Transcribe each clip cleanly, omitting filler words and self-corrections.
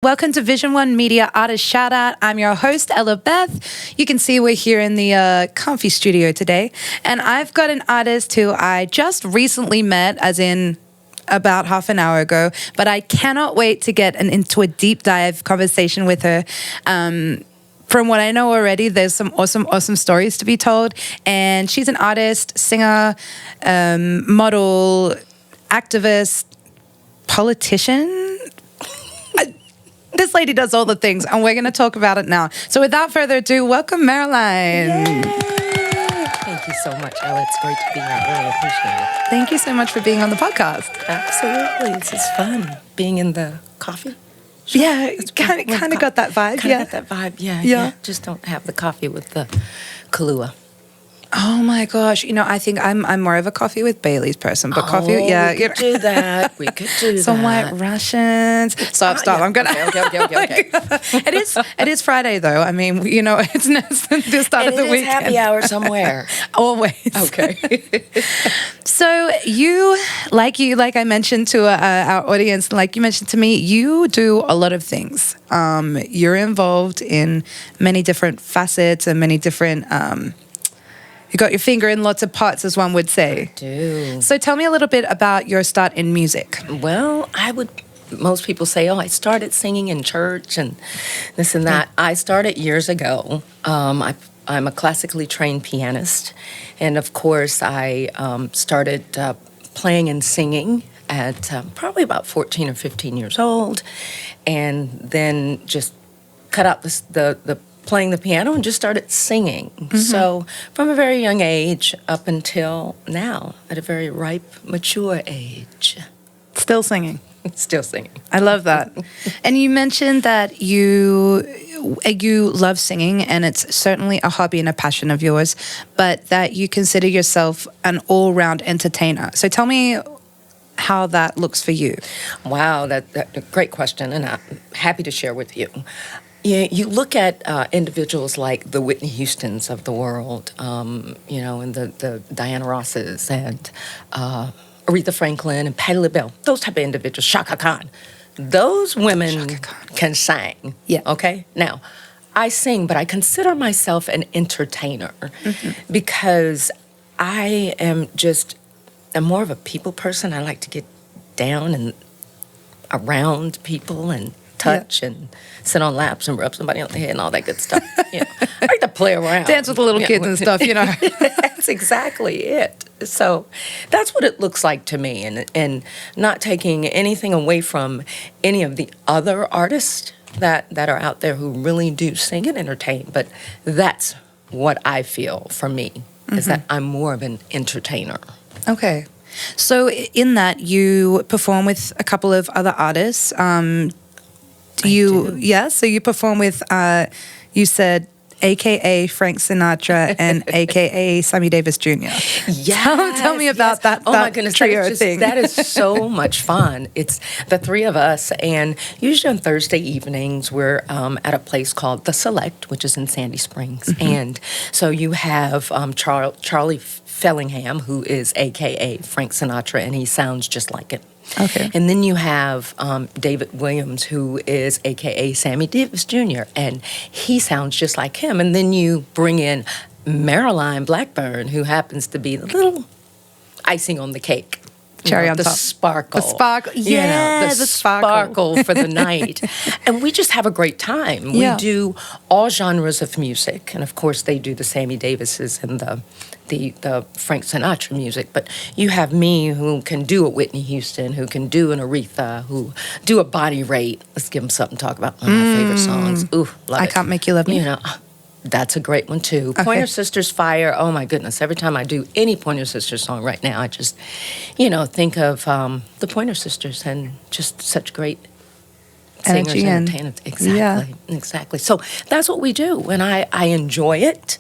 Welcome to Vision One Media Artist Shoutout. I'm your host, Ella Beth. You can see we're here in the comfy studio today. And I've got an artist who I just recently met, as in about half an hour ago, but I cannot wait to get into a deep dive conversation with her. From what I know already, there's some awesome stories to be told. And she's an artist, singer, model, activist, politician. This lady does all the things, and we're going to talk about it now. So without further ado, welcome, MARYLINE. Thank you so much, Ella. It's great to be here. I really appreciate it. Thank you so much for being on the podcast. Absolutely. This is fun. Being in the coffee. Yeah, kind of got that vibe. Got that vibe. Yeah. Just don't have the coffee with the Kahlua. Oh my gosh! I think I'm more of a coffee with Bailey's person, but coffee, yeah, we could do that. We could do some that. White Russians. Stop! Yeah. I'm gonna. Okay. It is Friday though. I mean, it's the start of the weekend. Happy hour somewhere. Always. Okay. So like I mentioned to our audience, like you mentioned to me, you do a lot of things. You're involved in many different facets and many different. You got your finger in lots of pots, as one would say. I do. So tell me a little bit about your start in music. Well, most people say, I started singing in church and this and that. I started years ago. I'm a classically trained pianist. And of course, I started playing and singing at probably about 14 or 15 years old. And then just cut out the playing the piano and just started singing. Mm-hmm. So from a very young age up until now, at a very ripe, mature age. Still singing. Still singing. I love that. And you mentioned that you love singing, and it's certainly a hobby and a passion of yours, but that you consider yourself an all-round entertainer. So tell me how that looks for you. Wow, that's a great question, and I'm happy to share with you. You look at individuals like the Whitney Houstons of the world, and the Diana Rosses and Aretha Franklin and Patti LaBelle, those type of individuals, Shaka Khan. Those women can sing. Yeah. Okay? Now, I sing, but I consider myself an entertainer because I am more of a people person. I like to get down and around people and touch and sit on laps and rub somebody on the head and all that good stuff. I like to play around. Dance with the little kids and stuff, That's exactly it. So that's what it looks like to me. And not taking anything away from any of the other artists that are out there who really do sing and entertain. But that's what I feel for me, is that I'm more of an entertainer. Okay. So in that, you perform with a couple of other artists. So you perform with, you said, AKA Frank Sinatra and AKA Sammy Davis Jr. Yeah, tell me about that. Oh my goodness, trio thing. That is so much fun. It's the three of us, and usually on Thursday evenings we're at a place called The Select, which is in Sandy Springs, and so you have Charlie Fellingham, who is AKA Frank Sinatra, and he sounds just like him. Okay. And then you have David Williams, who is AKA Sammy Davis Jr., and he sounds just like him. And then you bring in MARYLINE BLACKBURN, who happens to be the little icing on the cake. Cherry on the top. Sparkle. The sparkle. Yeah, the sparkle for the night. And we just have a great time. Yeah. We do all genres of music. And of course, they do the Sammy Davises and the Frank Sinatra music. But you have me, who can do a Whitney Houston, who can do an Aretha, who do a Body Rate. Let's give them something to talk about. One of my favorite songs. Ooh, love it. I Can't Make You Love Me. That's a great one, too. Okay. Pointer Sisters Fire. Oh, my goodness. Every time I do any Pointer Sisters song right now, I just, think of the Pointer Sisters and just such great singers Energy and entertainers. Exactly. So that's what we do, and I enjoy it.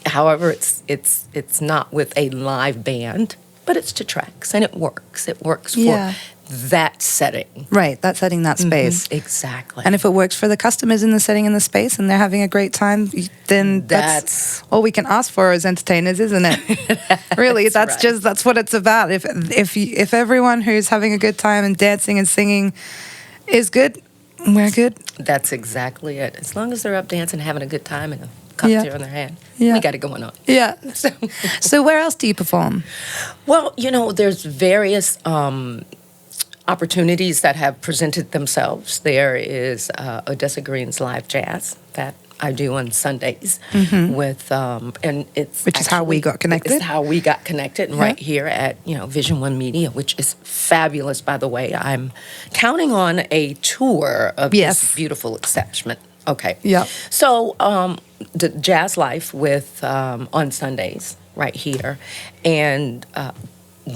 However, it's not with a live band, but it's to tracks, and it works. It works for that setting. Right, that setting, that space. Exactly. And if it works for the customers in the setting, in the space, and they're having a great time, then that's all we can ask for as entertainers, isn't it? Really, that's what it's about. If everyone who's having a good time and dancing and singing is good, We're good. That's exactly it. As long as they're up dancing, having a good time, and a cocktail in their hand, we got it going on. Yeah. So where else do you perform? Well, there's various opportunities that have presented themselves. There is Odessa Green's live jazz that I do on Sundays with, and it's which is how we got connected. It's how we got connected, and right here at Vision One Media, which is fabulous. By the way, I'm counting on a tour of this beautiful establishment. Okay. Yeah. So the Jazz Life with on Sundays right here, and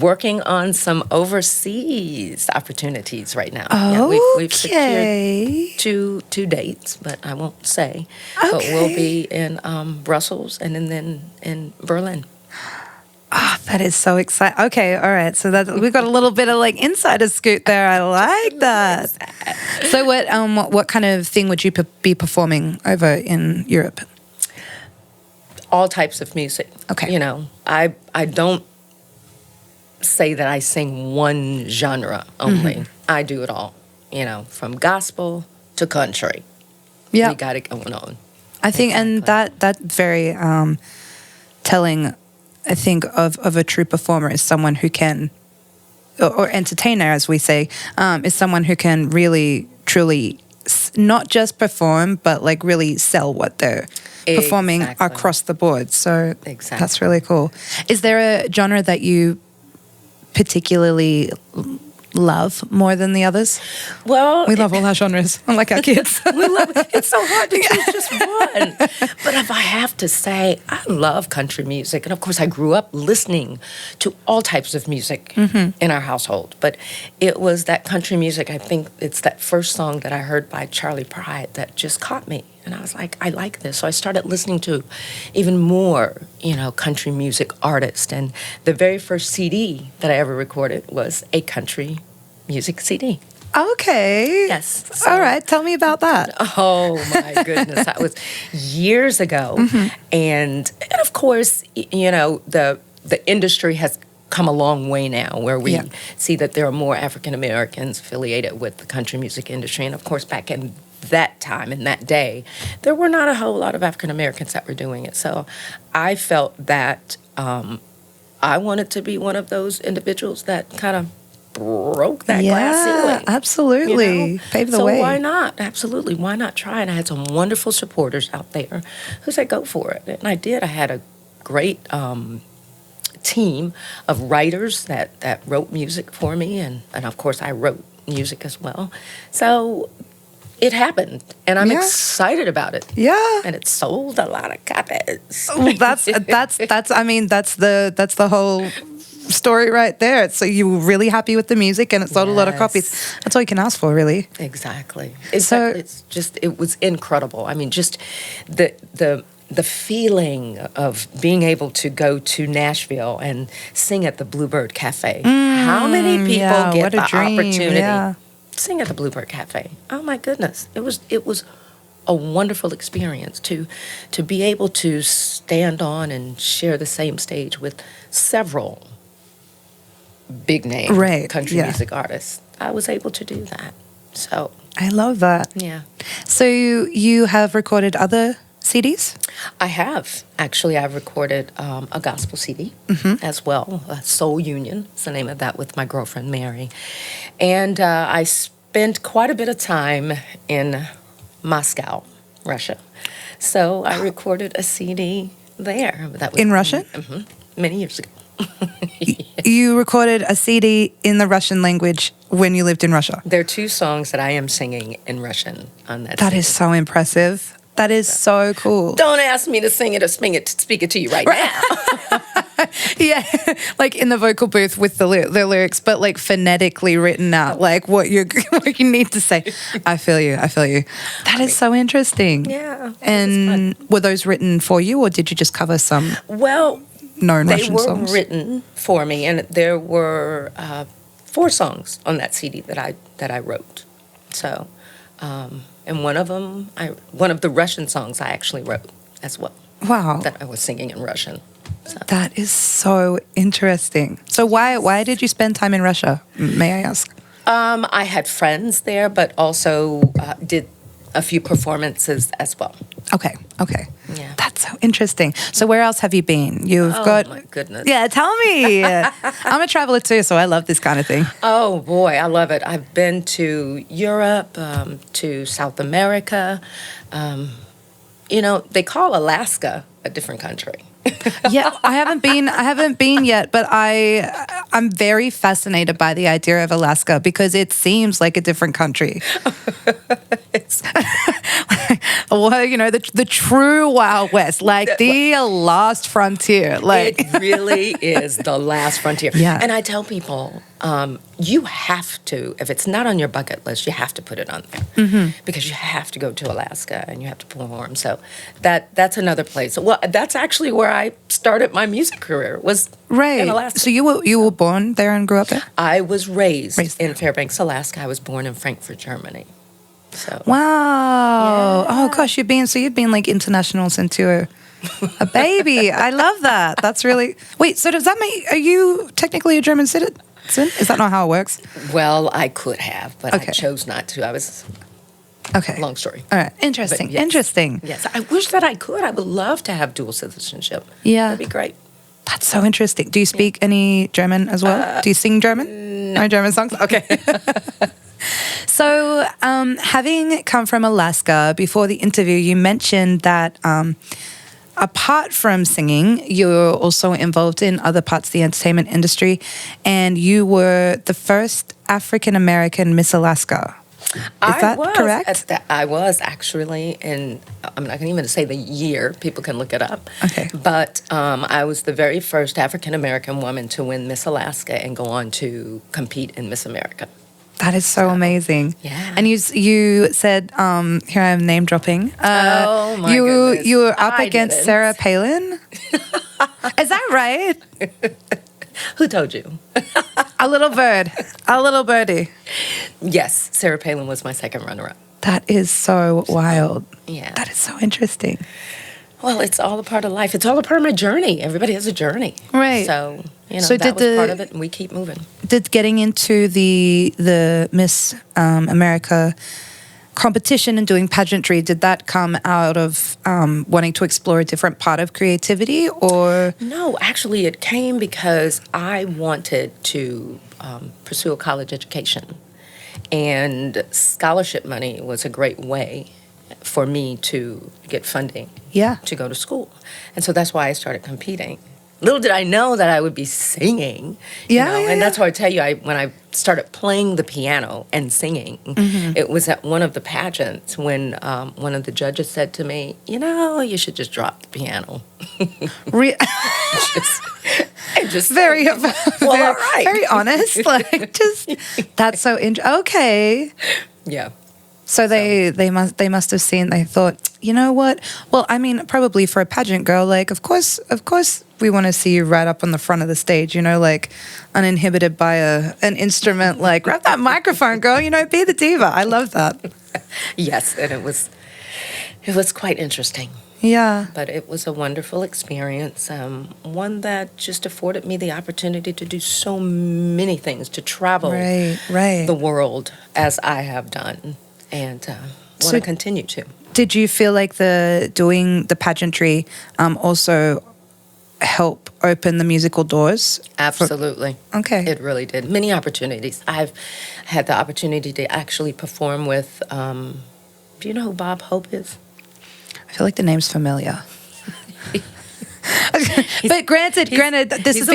working on some overseas opportunities right now. We've secured two dates, but I won't say. Okay. But we'll be in Brussels and then in Berlin. Oh, that is so exciting. Okay, all right. So we've got a little bit of like insider scoop there. I like that. So what kind of thing would you be performing over in Europe? All types of music. Okay. I don't say that I sing one genre only. I do it all, from gospel to country. Yeah. We got it going on. I think, and that's very telling, I think, of a true performer is someone who can, or entertainer, as we say, is someone who can really, truly not just perform, but like really sell what they're performing across the board. So that's really cool. Is there a genre that you particularly love more than the others? Well, we love all our genres, unlike our kids. We love it. It's so hard to choose just one. But if I have to say, I love country music. And of course, I grew up listening to all types of music in our household. But it was that country music, I think it's that first song that I heard by Charlie Pride that just caught me. And I was like, I like this. So I started listening to even more, country music artists. And the very first CD that I ever recorded was a country music CD. Okay. Yes. So, all right. Tell me about that. Oh, my goodness. That was years ago. And of course, the industry has come a long way now where we see that there are more African Americans affiliated with the country music industry. And of course, back in that time, in that day, there were not a whole lot of African Americans that were doing it. So I felt that I wanted to be one of those individuals that kind of broke that glass ceiling. Absolutely. Pave the way. So why not? Absolutely. Why not try? And I had some wonderful supporters out there who said, go for it. And I did. I had a great team of writers that wrote music for me. And of course, I wrote music as well. So it happened, and I'm excited about it. Yeah, and it sold a lot of copies. Well, that's I mean, that's the whole story right there. So you were really happy with the music, and it sold a lot of copies. That's all you can ask for, really. Exactly. So it was incredible. I mean, just the feeling of being able to go to Nashville and sing at the Bluebird Cafe. How many people get the opportunity? Yeah. Sing at the Bluebird Cafe. Oh my goodness. It was a wonderful experience to be able to stand on and share the same stage with several big name country music artists. I was able to do that. So I love that. Yeah. So you have recorded other CDs? I have. Actually, I've recorded a gospel CD as well. Soul Union is the name of that, with my girlfriend, Mary. And I spent quite a bit of time in Moscow, Russia. So I recorded a CD there. That was in Russian? Many years ago. You recorded a CD in the Russian language when you lived in Russia? There are 2 songs that I am singing in Russian on that That CD. is so impressive. That is so cool. Don't ask me to sing it or speak it to you right now. Yeah, like in the vocal booth with the lyrics, but like phonetically written out, like what you need to say. I feel you. That is so interesting. Yeah. And were those written for you, or did you just cover some known Russian songs? They were written for me, and there were 4 songs on that CD that I wrote. So. And one of the Russian songs I actually wrote as well. Wow. That I was singing in Russian. So. That is so interesting. So why did you spend time in Russia, may I ask? I had friends there, but also did a few performances as well. Okay. Yeah. That's so interesting. So where else have you been? You've got... Oh, my goodness. Yeah, tell me. I'm a traveler too, so I love this kind of thing. Oh, boy, I love it. I've been to Europe, to South America. They call Alaska a different country. Yeah, I haven't been yet, but I'm very fascinated by the idea of Alaska because it seems like a different country. Well, the true Wild West, like the last frontier. Like it really is the last frontier. Yeah. And I tell people, you have to, if it's not on your bucket list, you have to put it on there because you have to go to Alaska and you have to perform. So that's another place. Well, that's actually where I started my music career, was in Alaska. So you were born there and grew up there? I was raised there. in Fairbanks, Alaska. I was born in Frankfurt, Germany. So Wow. Yeah. Oh gosh, you've been like international since you were a baby. I love that. That's really... Wait, so does that mean, are you technically a German citizen? Is that not how it works? Well, I could have, but Okay. I chose not to. I was... Okay. Long story. All right. Interesting. But yes. Interesting. Yes, I wish that I could. I would love to have dual citizenship. Yeah. That'd be great. That's so interesting. Do you speak any German as well? Do you sing German? No German songs? Okay. So, having come from Alaska, before the interview, you mentioned that apart from singing, you're also involved in other parts of the entertainment industry, and you were the first African-American Miss Alaska. Is that correct? I was actually, and I'm not going to even say the year. People can look it up. Okay. But I was the very first African-American woman to win Miss Alaska and go on to compete in Miss America. That is so amazing. Yeah. And you said, here I am name dropping. Oh, my goodness. You were up I against didn't. Sarah Palin? Is that right? Who told you? A little bird. A little birdie. Yes, Sarah Palin was my second runner-up. That is so wild. Yeah. That is so interesting. Well, it's all a part of life. It's all a part of my journey. Everybody has a journey. Right. So, So that was part of it, and we keep moving. Did getting into the Miss America competition and doing pageantry, did that come out of wanting to explore a different part of creativity, or? No, actually, it came because I wanted to pursue a college education. And scholarship money was a great way for me to get funding to go to school. And so that's why I started competing. Little did I know that I would be singing. And that's why I tell you, when I started playing the piano and singing, it was at one of the pageants when one of the judges said to me, you should just drop the piano. just very, all right. very honest. That's so interesting. Okay. Yeah. So they must have seen. They thought, you know what? Well, I mean, probably for a pageant girl, like of course, we want to see you right up on the front of the stage. Like uninhibited by an instrument. Like grab that microphone, girl. Be the diva. I love that. Yes, and it was quite interesting. Yeah. But it was a wonderful experience. One that just afforded me the opportunity to do so many things, to travel the world as I have done. And want to continue to. Did you feel like doing the pageantry also help open the musical doors? Absolutely. Okay. It really did. Many opportunities. I've had the opportunity to actually perform with, do you know who Bob Hope is? I feel like the name's familiar. But granted, this is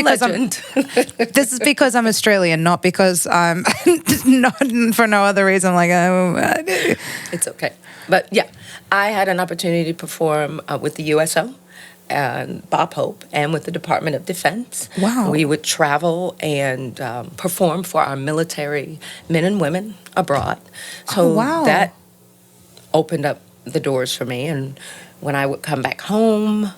because I'm Australian, not because I'm not for no other reason. It's okay. But yeah, I had an opportunity to perform with the USO and Bob Hope and with the Department of Defense. Wow. We would travel and perform for our military men and women abroad. So that opened up the doors for me. And when I would come back home,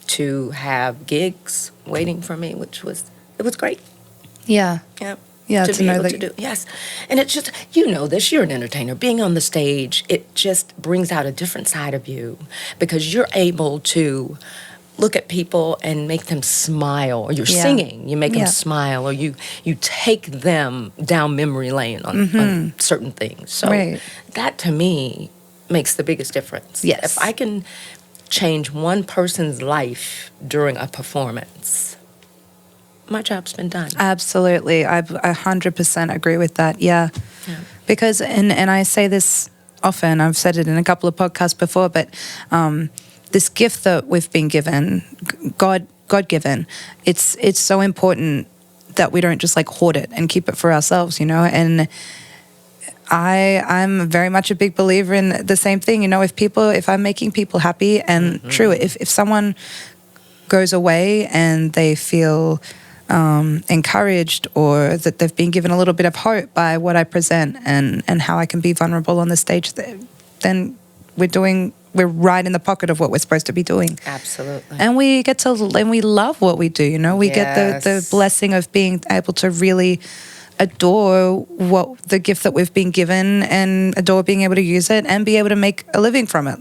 to have gigs waiting for me, it was great. Yeah. Yeah. Yeah, to be able to do. Yes. And it's just, this, you're an entertainer. Being on the stage, it just brings out a different side of you because you're able to look at people and make them smile, or you're Yeah. singing, you make them Yeah. smile, or you take them down memory lane on certain things. So Right. that to me makes the biggest difference. Yes. If I can change one person's life during a performance, my job's been done. Absolutely. I 100% agree with that. Yeah. Yeah. Because, and I say this often, I've said it in a couple of podcasts before, but this gift that we've been given, God-given, it's so important that we don't just like hoard it and keep it for ourselves, you know? And I'm very much a big believer in the same thing, you know, if I'm making people happy, and true, if someone goes away and they feel encouraged, or that they've been given a little bit of hope by what I present and how I can be vulnerable on the stage, then we're right in the pocket of what we're supposed to be doing. Absolutely. And we love what we do, you know, we get the blessing of being able to really adore what the gift that we've been given, and adore being able to use it and be able to make a living from it.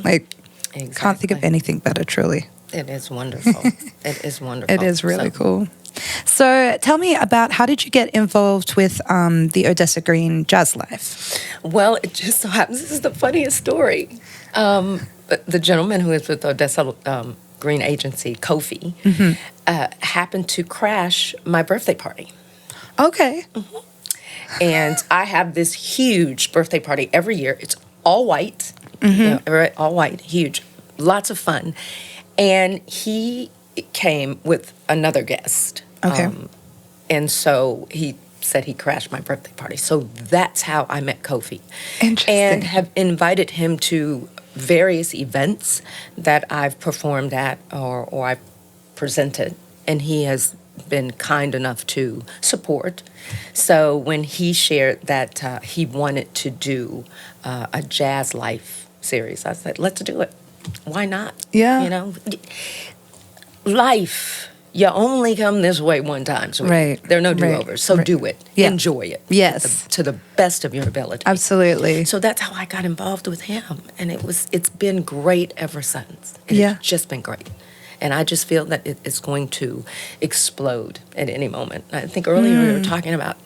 Like, Exactly. can't think of anything better, truly. It is wonderful. It is wonderful. It is really cool. So tell me about, how did you get involved with the Odessa Green Jazz Life? Well, it just so happens, this is the funniest story. The gentleman who is with Odessa Green Agency, Kofi, happened to crash my birthday party. Okay. And I have this huge birthday party every year. It's all white, you know, all white, huge, lots of fun. And he came with another guest. Okay. And so he said he crashed my birthday party. So that's how I met Kofi. Interesting. And have invited him to various events that I've performed at, or I've presented. And he has been kind enough to support. So when he shared that he wanted to do a Jazz Life series, I said, let's do it. Why not? Yeah. You know, life, you only come this way one time. So Right. there are no do-overs. Right. So Right. do it. Yeah. Enjoy it. Yes. To the best of your ability. Absolutely. So that's how I got involved with him. And it's been great ever since. Yeah. It's just been great. And I just feel that it's going to explode at any moment. I think earlier we were talking about,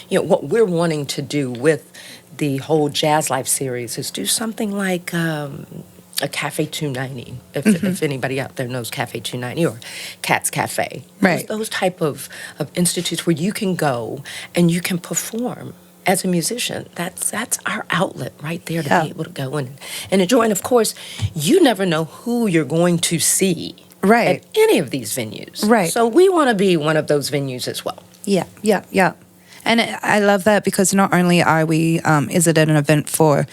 you know, what we're wanting to do with the whole Jazz Life series is do something like a Cafe 290, if anybody out there knows Cafe 290 or Cat's Cafe. Right. Those type of institutes where you can go and you can perform as a musician. That's our outlet right there to be able to go and enjoy. And of course, you never know who you're going to see Right. at any of these venues. Right. So we want to be one of those venues as well. Yeah, yeah, yeah. And I love that, because not only are we, is it an event for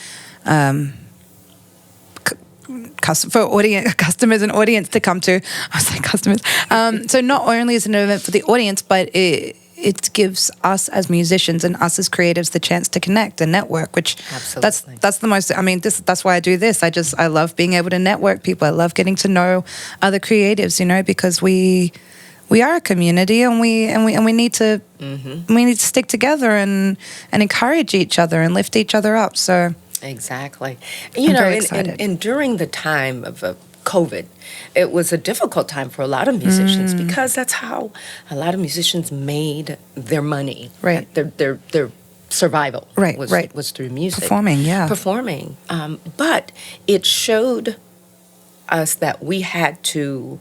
customers and audience to come to. I was like customers. So not only is it an event for the audience, but it gives us as musicians and us as creatives the chance to connect and network, which Absolutely. that's the most, I mean, that's why I do this. I love being able to network people. I love getting to know other creatives, you know, because we are a community, and we need to stick together and encourage each other and lift each other up. So Exactly. I'm You know, very excited. and during the time of COVID, it was a difficult time for a lot of musicians, because that's how a lot of musicians made their money. Right. Their survival Right, was, right. was through music. Performing. But it showed us that we had to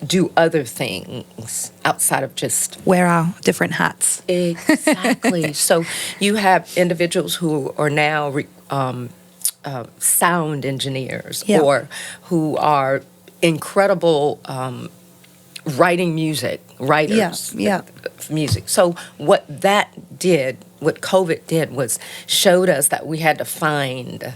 do other things outside of just wear our different hats. Exactly. So you have individuals who are now sound engineers, Yeah. or who are incredible writing music, writers of music. So what COVID did was showed us that we had to find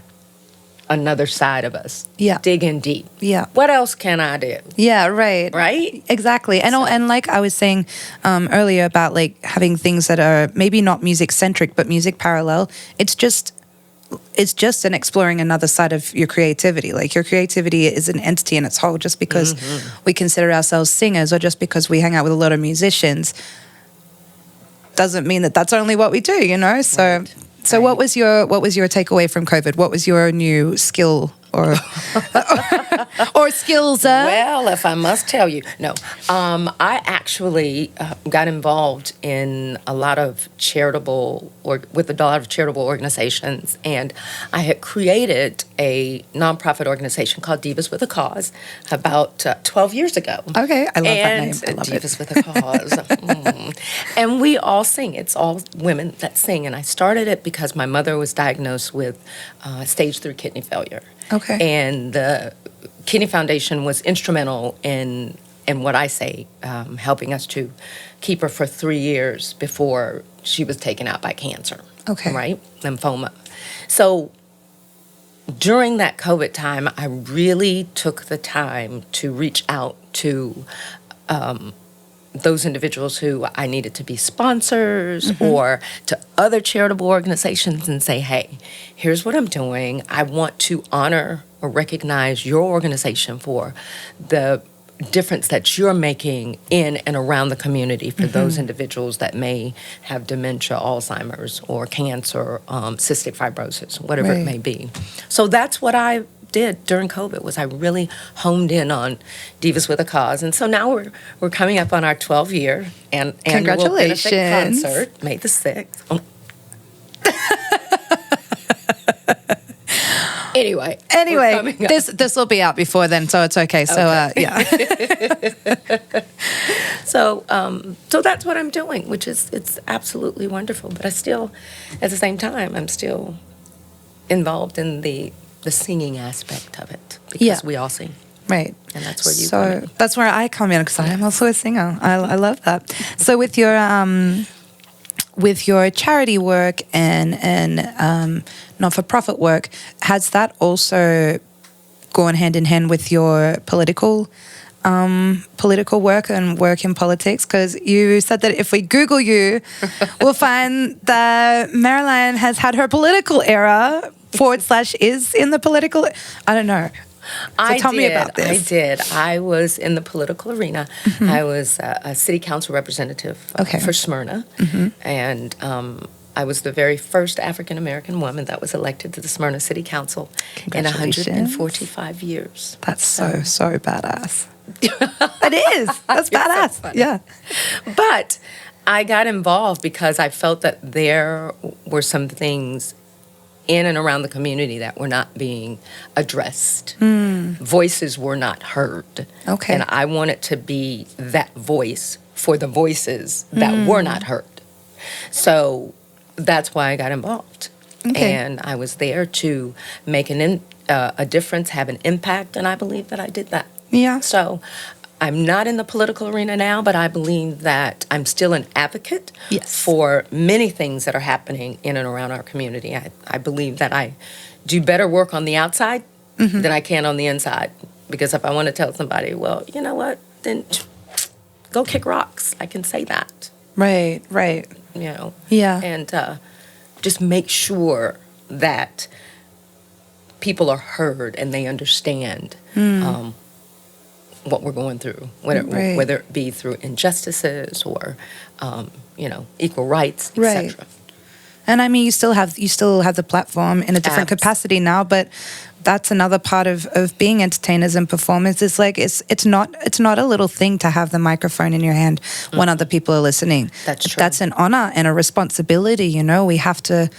another side of us. Yeah. Dig in deep. Yeah. What else can I do? Yeah, right. Right? Exactly. And like I was saying earlier about like having things that are maybe not music centric, but music parallel, it's just an exploring another side of your creativity. Like, your creativity is an entity in its whole. Just because we consider ourselves singers, or just because we hang out with a lot of musicians, doesn't mean that that's only what we do, you know? So Right. So what was your takeaway from COVID? What was your new skill or skills? Well, if I must tell you, no. I actually got involved in a lot of with a lot of charitable organizations, and I had created a nonprofit organization called Divas with a Cause about 12 years ago. Okay, I love that name. I love Divas it. with a Cause. And we all sing. It's all women that sing. And I started it because my mother was diagnosed with stage 3 kidney failure. Okay. And the Kidney Foundation was instrumental in what I say, helping us to keep her for 3 years before she was taken out by cancer. Okay. Right? Lymphoma. So during that COVID time, I really took the time to reach out to those individuals who I needed to be sponsors or to other charitable organizations and say, hey, here's what I'm doing. I want to honor or recognize your organization for the difference that you're making in and around the community for those individuals that may have dementia, Alzheimer's, or cancer, cystic fibrosis, whatever it may be. So that's what I did during COVID, was I really honed in on Divas with a Cause. And so now we're coming up on our 12-year annual benefit concert, May the 6th. Anyway, this will be out before then, so it's okay. So yeah. So that's what I'm doing, which is, it's absolutely wonderful. But I still, at the same time, I'm still involved in the singing aspect of it, because we all sing. Right. And that's where you come in. That's where I come in, because I'm also a singer. I love that. So with your charity work and not-for-profit work, has that also gone hand in hand with your political work and work in politics? Because you said that if we Google you, we'll find that MARYLINE has had her political era / is in the political. I don't know. So tell me about this. I did. I was in the political arena. I was a city council representative for Smyrna, and I was the very first African-American woman that was elected to the Smyrna City Council in 145 years. That's so badass. It is. That's badass. So yeah. But I got involved because I felt that there were some things in and around the community that were not being addressed. Voices were not heard. Okay. And I wanted to be that voice for the voices that were not heard. So that's why I got involved. Okay. And I was there to make a difference, have an impact, and I believe that I did that. Yeah. So I'm not in the political arena now, but I believe that I'm still an advocate for many things that are happening in and around our community. I believe that I do better work on the outside than I can on the inside. Because if I want to tell somebody, well, you know what, then go kick rocks. I can say that. Right. You know? Yeah. And just make sure that people are heard and they understand what we're going through, whether it be through injustices or, equal rights, etc. Right. And I mean, you still have the platform in a different capacity now, but that's another part of being entertainers and performers. It's like it's not a little thing to have the microphone in your hand when other people are listening. That's true. That's an honor and a responsibility. You know, we have to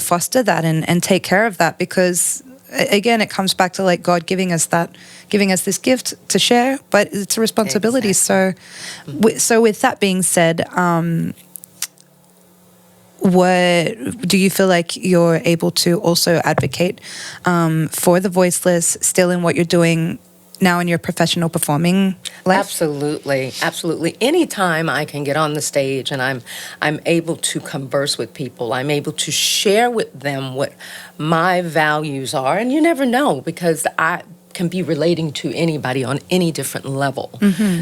foster that and take care of that, because again, it comes back to like God giving us this gift to share, but it's a responsibility. Exactly. So with that being said, what do you feel like you're able to also advocate for the voiceless still in what you're doing now in your professional performing life? Absolutely. Anytime I can get on the stage and I'm able to converse with people, I'm able to share with them what my values are, and you never know, because I can be relating to anybody on any different level.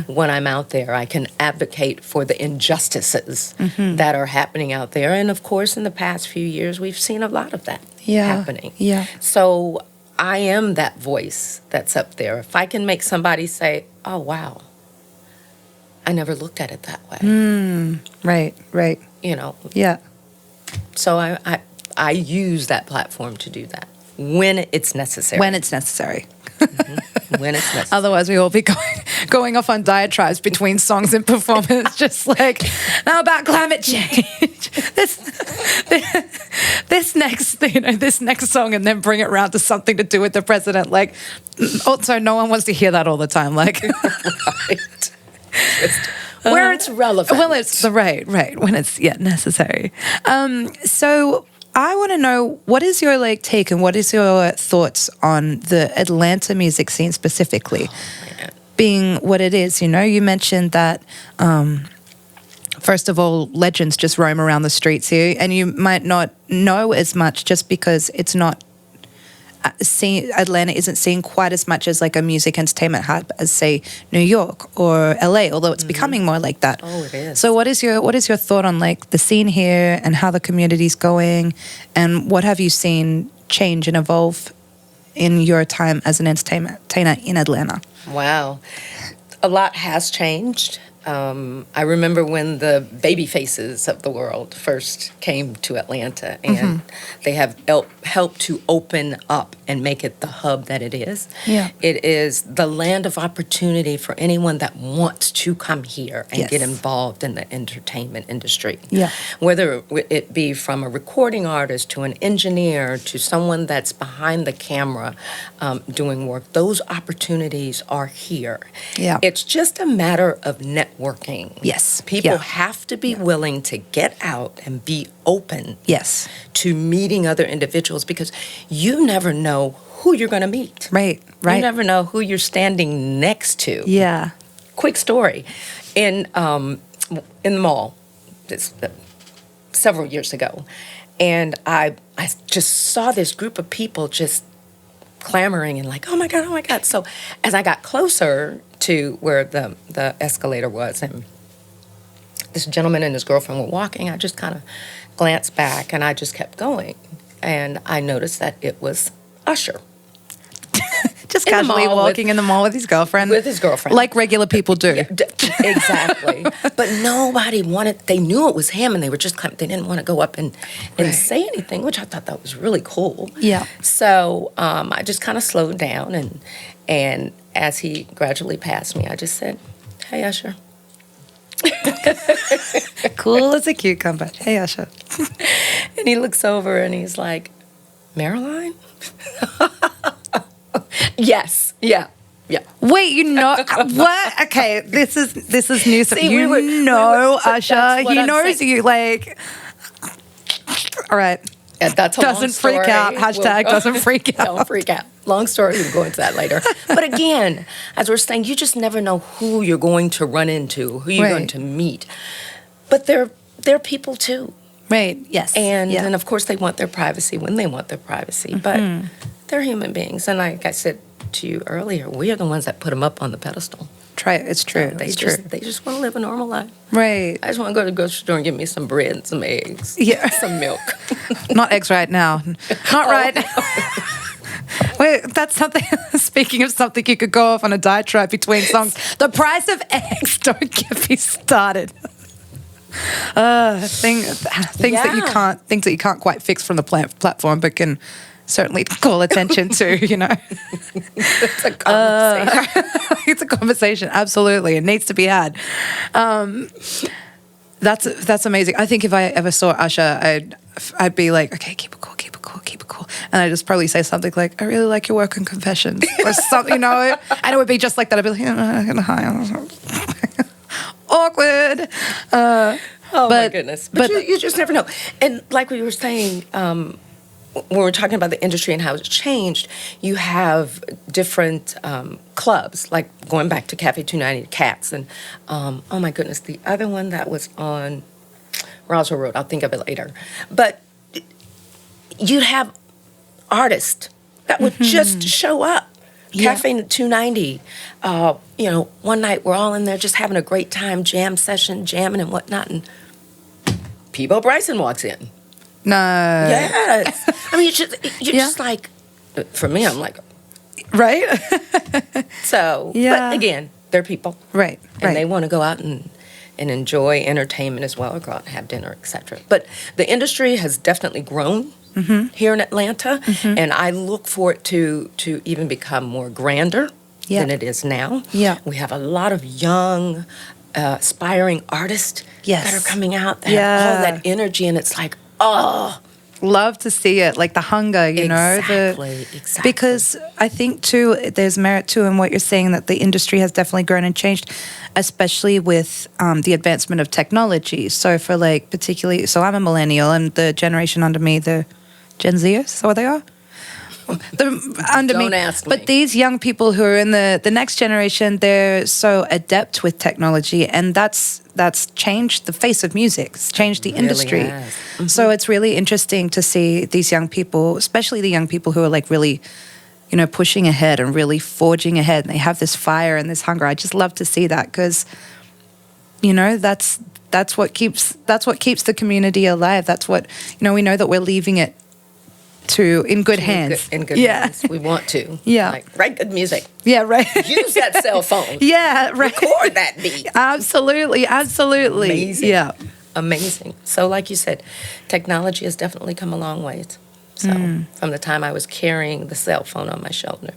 When I'm out there, I can advocate for the injustices that are happening out there. And of course, in the past few years, we've seen a lot of that happening. Yeah. So I am that voice that's up there. If I can make somebody say, oh, wow, I never looked at it that way. Right. You know. Yeah. So I use that platform to do that. when it's necessary. When it's necessary. When it's necessary. Otherwise, we all be going off on diatribes between songs and performance, just like, now about climate change. This next song, and then bring it around to something to do with the president. Like, also, no one wants to hear that all the time. Like, Right. Where it's relevant. well, it's right when it's necessary. So I want to know, what is your take and what is your thoughts on the Atlanta music scene specifically, being what it is? You mentioned that. First of all, legends just roam around the streets here, and you might not know as much just because it's not Atlanta isn't seen quite as much as like a music entertainment hub as, say, New York or LA, although it's becoming more like that. Oh, it is. So what is your thought on like the scene here and how the community's going, and what have you seen change and evolve in your time as an entertainer in Atlanta? Wow. A lot has changed. I remember when the baby faces of the world first came to Atlanta, and they have helped to open up and make it the hub that it is. Yeah. It is the land of opportunity for anyone that wants to come here and Yes. get involved in the entertainment industry. Yeah. Whether it be from a recording artist to an engineer to someone that's behind the camera doing work, those opportunities are here. Yeah. It's just a matter of networking. Yes. People Yeah. have to be willing to get out and be open Yes. to meeting other individuals, because you never know who you're going to meet. Right. You never know who you're standing next to. Yeah. Quick story. In the mall, several years ago, and I just saw this group of people just clamoring and like, oh my God. So as I got closer to where the escalator was, and this gentleman and his girlfriend were walking, I just kind of glanced back and I just kept going. And I noticed that it was Usher. Just In the casually mall walking in the mall with his girlfriend. With his girlfriend. Like regular people do. Exactly. But nobody they knew it was him, and they were they didn't want to go up and say anything, which I thought that was really cool. Yeah. So I just kind of slowed down, and as he gradually passed me, I just said, hey, Usher. Cool as a cucumber. Hey, Usher. And he looks over and he's like, Maryline? Yes. Yeah. Wait, what? Okay, this is new stuff. See, Usher. that's what He I'm knows saying. you like. All right. Yeah, that's a Doesn't long story. freak out. Hashtag doesn't freak out. Don't freak out. Long story. We'll go into that later. But again, as we're saying, you just never know who you're going to run into, who you're going to meet. But they're people too. Right. Yes. And of course they want their privacy when they want their privacy. But they're human beings. And like I said to you earlier, we are the ones that put them up on the pedestal. It's true. They It's just true. they just want to live a normal life. Right. I just want to go to the grocery store and get me some bread and some eggs. Yeah. Some milk. Not eggs right now. Not right. Wait, that's something. Speaking of something, you could go off on a diatribe between songs. The price of eggs. Don't get me started. Things that you can't quite fix from the platform, but can certainly call attention to. It's a conversation. It's a conversation. Absolutely, it needs to be had. That's amazing. I think if I ever saw Usher, I'd be like, okay, keep it cool, and I'd just probably say something like, I really like your work on Confessions, or something, and it would be just like that. I'd be like, hi. Awkward. My goodness. But you just never know. And like we were saying, when we're talking about the industry and how it's changed, you have different clubs, like going back to Cafe 290, Cats, and oh my goodness, the other one that was on Roswell Road, I'll think of it later. But you'd have artists that would just show up. Yeah. Cafe 290, one night we're all in there just having a great time, jam session, jamming and whatnot, and Peebo Bryson walks in. No. Yes. I mean, you're just like, for me, I'm like, right? so, Yeah. But again, they're people. Right. And they want to go out and enjoy entertainment as well, or go out and have dinner, etc. But the industry has definitely grown here in Atlanta, and I look for it to even become more grander Yeah. than it is now. Yeah. We have a lot of young, aspiring artists Yes. that are coming out that have all that energy, and it's like, oh, Love to see it, like the hunger, you know. Exactly. Because I think too, there's merit too in what you're saying, that the industry has definitely grown and changed, especially with the advancement of technology. So for like particularly, so I'm a millennial, and the generation under me, the Gen Zers, is that what they are? Don't ask me. But these young people who are in the next generation, they're so adept with technology, and that's changed the face of music. It's changed the industry. has. So it's really interesting to see these young people, especially the young people who are like really, you know, pushing ahead and really forging ahead, and they have this fire and this hunger. I just love to see that, because, you know, that's what keeps the community alive. That's what, you know, we know that we're leaving it in good hands. In good hands. We want to. Yeah. Like, write good music. Yeah, right. Use that cell phone. Yeah, right. Record that beat. Absolutely. Amazing. Yeah. Amazing. So like you said, technology has definitely come a long ways. So from the time I was carrying the cell phone on my shoulder,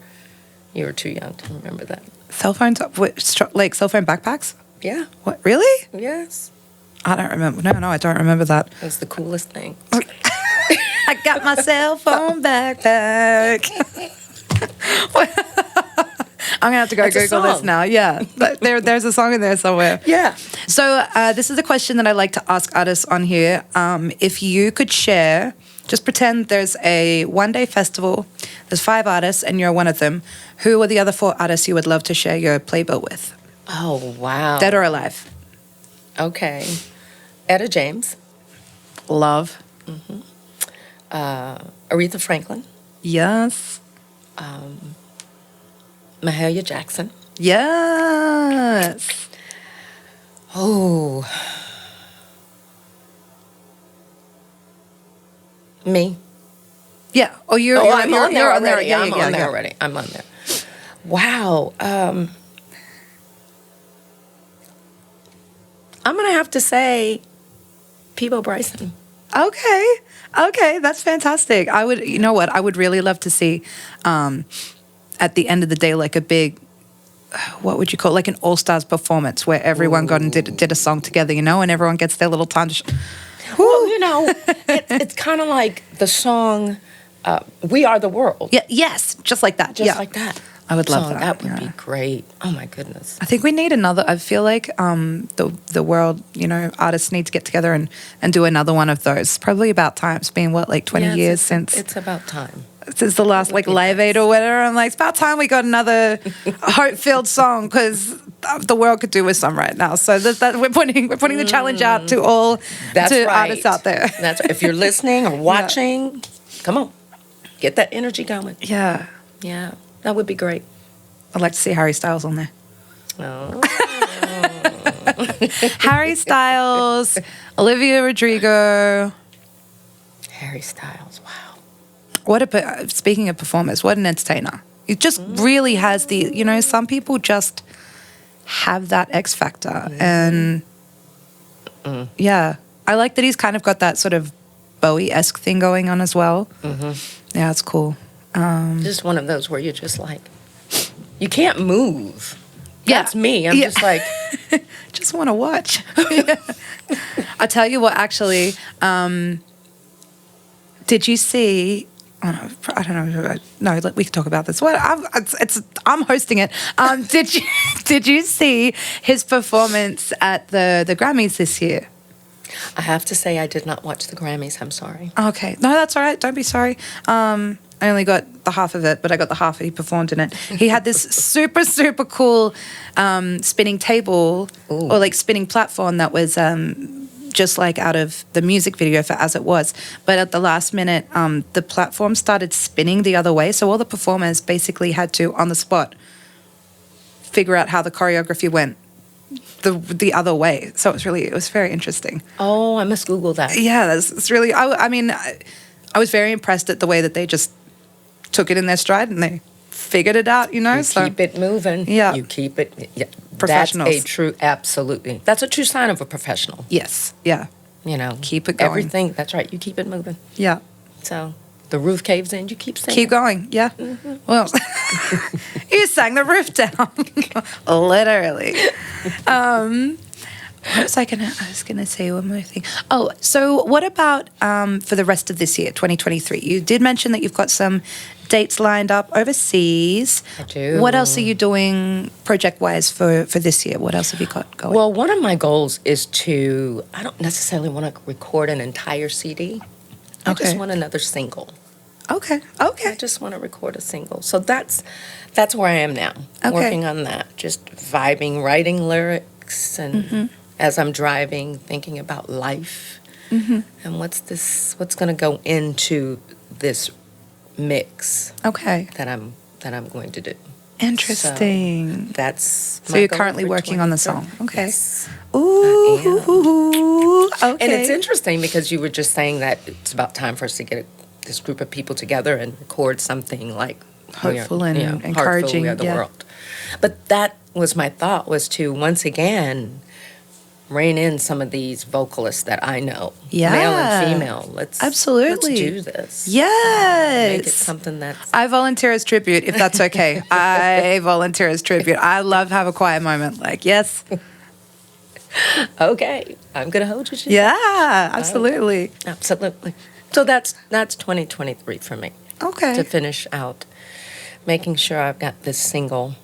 you were too young to remember that. Cell phones, like cell phone backpacks? Yeah. What, really? Yes. I don't remember. No, I don't remember that. It was the coolest thing. I got my cell phone backpack. I'm going to have to go That's a Google this song. now. Yeah. But there's a song in there somewhere. Yeah. So this is a question that I like to ask artists on here. If you could share, just pretend there's a one-day festival, there's 5 artists, and you're one of them. Who are the other 4 artists you would love to share your playbill with? Oh, wow. Dead or alive? Okay. Etta James, Love. Aretha Franklin, Yes. Mahalia Jackson. Yes. Oh. Me. Yeah. Oh, you're I'm on there on there. already. Yeah, I'm yeah, on there yeah. already. I'm on there. Wow. I'm going to have to say Peebo Bryson. Okay, that's fantastic. I would, you know what? I would really love to see, at the end of the day, like a big, what would you call it? Like an all-stars performance where everyone got and did a song together, you know, and everyone gets their little time to. Well, you know, it's kind of like the song "We Are the World." Yeah. Yes. Just like that. Just like that. I would love So that. That would Yeah. be great. Oh my goodness. I think we need another. I feel like the world, you know, artists need to get together and do another one of those. Probably about time. It's been what, like 20 years since It's about time. since the last like Live Aid or whatever. I'm like, it's about time we got another hope-filled song, because the world could do with some right now. So that we're putting the challenge out to all That's right. artists out there. That's right. If you're listening or watching, come on, get that energy going. Yeah, Yeah, that would be great. I'd like to see Harry Styles on there. Oh. Harry Styles, Olivia Rodrigo. Harry Styles. Wow. Speaking of performers, what an entertainer. He just really has the, you know, some people just have that X factor. And yeah, I like that he's kind of got that sort of Bowie-esque thing going on as well. Yeah, it's cool. Just one of those where you're just like, you can't move. Yeah. That's me. I'm just like, just want to watch. I'll tell you what, actually, did you see... Oh, no, I don't know. No, we can talk about this. What? I'm hosting it. Did you see his performance at the Grammys this year? I have to say I did not watch the Grammys. I'm sorry. Okay, no, that's all right. Don't be sorry. I only got the half of it, but I got the half that he performed in it. He had this super, super cool spinning table or like spinning platform that was just like out of the music video for As It Was. But at the last minute, the platform started spinning the other way. So all the performers basically had to, on the spot, figure out how the choreography went the other way. So it was very interesting. Oh, I must Google that. Yeah, it's really, I mean, I was very impressed at the way that they just took it in their stride and they figured it out, you know. You keep it moving. Yeah. You keep it. Yeah. Professionals. That's a true, absolutely. That's a true sign of a professional. Yes, yeah, You know, Keep it going. Everything. That's right. You keep it moving. yeah. So the roof caves in, you keep singing. Keep going. Yeah. Mm-hmm. Well, you sang the roof down. Literally. What was I was gonna say one more thing. Oh, so what about for the rest of this year, 2023? You did mention that you've got some dates lined up overseas. I do. What else are you doing project-wise for this year? What else have you got going? Well, one of my goals is I don't necessarily want to record an entire CD. I just want another single. Okay. I just want to record a single. So that's where I am now. Okay. Working on that. Just vibing, writing lyrics, and as I'm driving, thinking about life and what's going to go into this mix. Okay. That I'm going to do. Interesting. So that's so you're currently working on the song. Okay. Yes. Ooh. Okay. And it's interesting because you were just saying that it's about time for us to get this group of people together and record something like hopeful and encouraging. Heartful, we are the world. But that was my thought, was to once again rein in some of these vocalists that I know, male and female. Let's do this. Yes. Make it something that's... I volunteer as tribute, if that's okay. I volunteer as tribute. I love to have a quiet moment. Like, yes. Okay. I'm going to hold you to that. Yeah, absolutely. Absolutely. So that's 2023 for me. Okay. To finish out, making sure I've got this single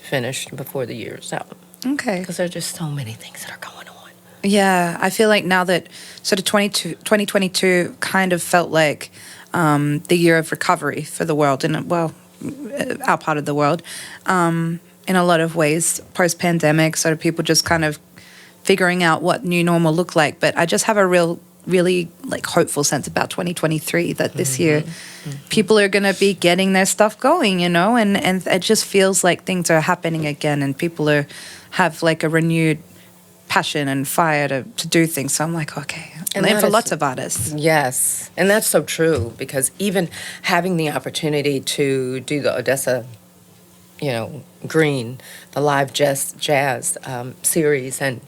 finished before the year's out. Okay. Because there are just so many things that are going on. Yeah, I feel like now that sort of 2022 kind of felt like the year of recovery for the world, and well, our part of the world, in a lot of ways, post-pandemic, sort of people just kind of figuring out what new normal looked like. But I just have a really like hopeful sense about 2023 that this year people are going to be getting their stuff going, you know, and it just feels like things are happening again and people have like a renewed passion and fire to do things. So I'm like, okay. And for lots of artists. Yes. And that's so true, because even having the opportunity to do the Odessa, Green, the live jazz series, and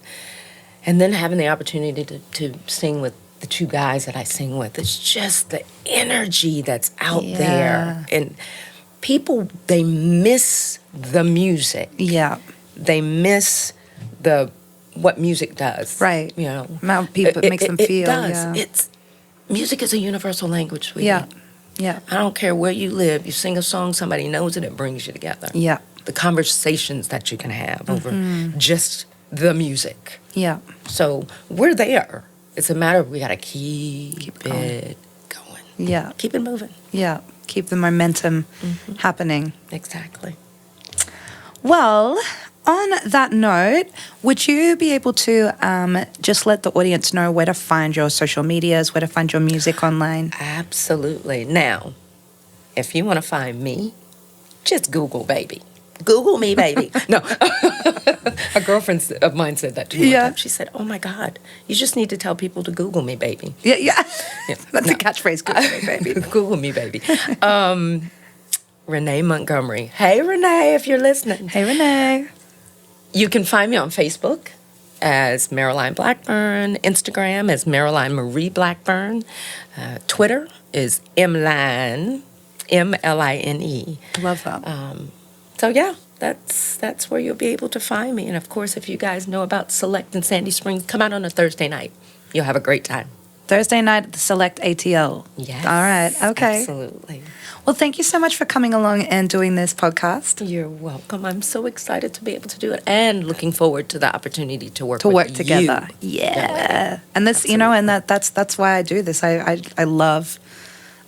then having the opportunity to sing with the two guys that I sing with, it's just the energy that's out there. And people, they miss the music. Yeah. They miss what music does. Right. How people it makes them feel. It does. Yeah. Music is a universal language, sweetie. Yeah. I don't care where you live. You sing a song, somebody knows it, it brings you together. Yeah. The conversations that you can have over just the music. Yeah. So we're there. It's a matter of we got to keep it going. Yeah. Keep it moving. Yeah. Keep the momentum happening. Exactly. Well, on that note, would you be able to just let the audience know where to find your social medias, where to find your music online? Absolutely. Now, if you want to find me, just Google, baby. Google me, baby. No. A girlfriend of mine said that to me one time. She said, oh, my God, you just need to tell people to Google me, baby. Yeah. That's a catchphrase, Google me, baby. Google me, baby. Renee Montgomery. Hey, Renee, if you're listening. Hey, Renee. You can find me on Facebook as MARYLINE Blackburn, Instagram as MARYLINE Marie Blackburn, Twitter is MLine, MLINE. Love that. So yeah, that's where you'll be able to find me. And of course, if you guys know about Select in Sandy Springs, come out on a Thursday night. You'll have a great time. Thursday night at the Select ATL. Yes. All right. Okay. Absolutely. Well, thank you so much for coming along and doing this podcast. You're welcome. I'm so excited to be able to do it, and looking forward to the opportunity to work together. You. Yeah. And this, absolutely. And that's why I do this. I love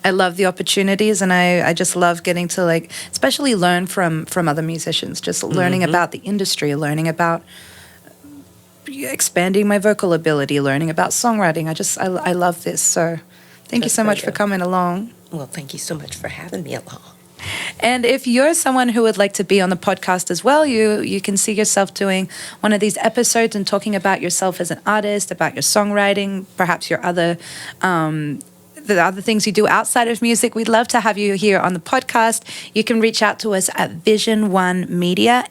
the opportunities, and I just love getting to especially learn from other musicians, just learning about the industry, learning about expanding my vocal ability, learning about songwriting. I love this. So thank you so much for coming along. Well, thank you so much for having me along. And if you're someone who would like to be on the podcast as well, you can see yourself doing one of these episodes and talking about yourself as an artist, about your songwriting, perhaps your other the other things you do outside of music. We'd love to have you here on the podcast. You can reach out to us at Vision One Media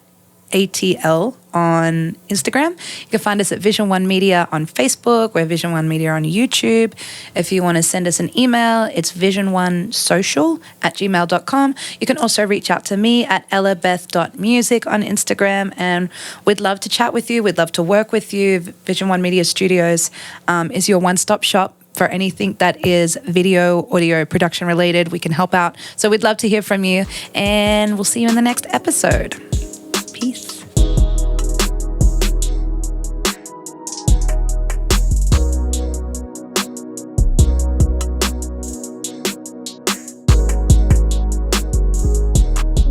ATL on Instagram. You can find us at Vision One Media on Facebook. We're Vision One Media on YouTube. If you want to send us an email, it's vision1social@gmail.com. You can also reach out to me at ellabeth.music on Instagram, and we'd love to chat with you. We'd love to work with you. Vision One Media Studios is your one-stop shop for anything that is video, audio, production related. We can help out. So we'd love to hear from you, and we'll see you in the next episode. Peace.